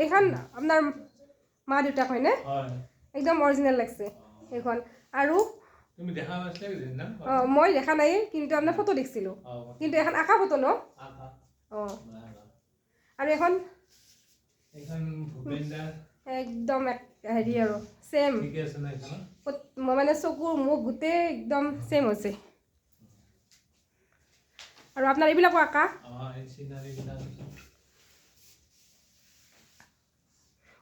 এইখন আপোনাৰ মা দেউতাক হয়নে একদম অৰিজিনেল লাগছে এইখন আৰু তুমি দেখা পাইছিলা না মই দেখা নাই কিন্তু আপোনাৰ ফটো দেখিছিলোঁ কিন্তু এখন আঁকা ফটো ন আৰু এখন ভূপেন্দাৰ একদম হেৰি আৰু ছেম ঠিকে আছে না এখন মই মানে চকুৰ মুখ গোটেই একদম ছেম হৈছে আৰু আপোনাৰ এইবিলাকো আঁকা এই চিনাৰীবিলাক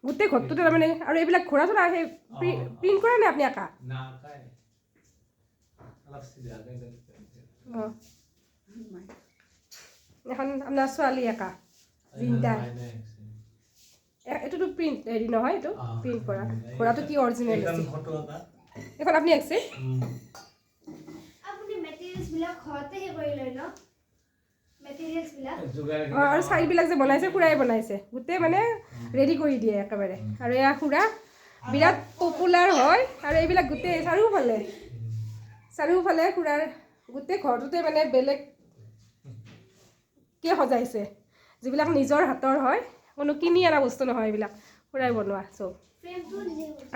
গোটেই ঘৰটোতে তাৰমানে আৰু এইবিলাক ঘোঁৰা চোৰা সেই প্ৰিণ্ট কৰে নে আপুনি আঁকা না আঁকাই অলপ চিধাকৈ এখন আপোনাৰ ছোৱালী আঁকা তিনিটা এইটোতো প্ৰিণ্ট হেৰি নহয় এইটো প্ৰিণ্ট কৰা ঘোঁৰাটো কি অৰিজিনেল আছে এইখন আপুনি আঁকিছে আৰু চাৰিবিলাক যে বনাইছে খুৰাই বনাইছে গোটেই মানে ৰেডি কৰি দিয়ে একেবাৰে আৰু এয়া খুৰা বিৰাট পপুলাৰ হয় আৰু এইবিলাক গোটেই চাৰিওফালে খুৰাৰ গোটেই ঘৰটোতে মানে বেলেগকৈ সজাইছে যিবিলাক নিজৰ হাতৰ হয় কোনো কিনি অনা বস্তু নহয় এইবিলাক খুৰাই বনোৱা চব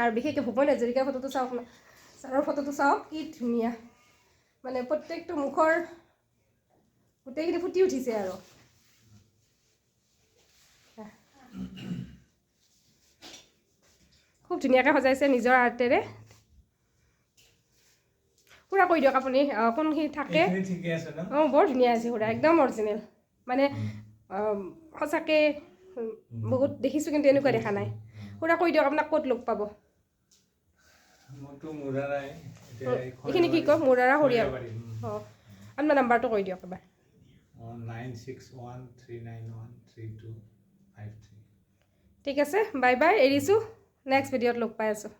আৰু বিশেষকৈ ভূপেন হাজৰিকাৰ ফটোটো চাওক না ছাৰৰ ফটোটো চাওক কি ধুনীয়া মানে প্ৰত্যেকটো মুখৰ গোটেইখিনি ফুটি উঠিছে আৰু খুব ধুনীয়াকৈ সজাইছে নিজৰ আৰ্টেৰে খুৰা কৈ দিয়ক আপুনি কোনখিনি থাকে বৰ ধুনীয়া আছে খুৰা একদম অৰিজিনেল মানে সঁচাকৈ বহুত দেখিছোঁ কিন্তু এনেকুৱা দেখা নাই খুৰা কৈ দিয়ক আপোনাক ক'ত লগ পাব এইখিনি কি কয় মুৰাৰা সৰিয়া আপোনাৰ নাম্বাৰটো কৈ দিয়ক এবাৰ 9613913253 ঠিক আছে বাই বাই এৰিছোঁ নেক্সট ভিডিঅ'ত লগ পাই আছোঁ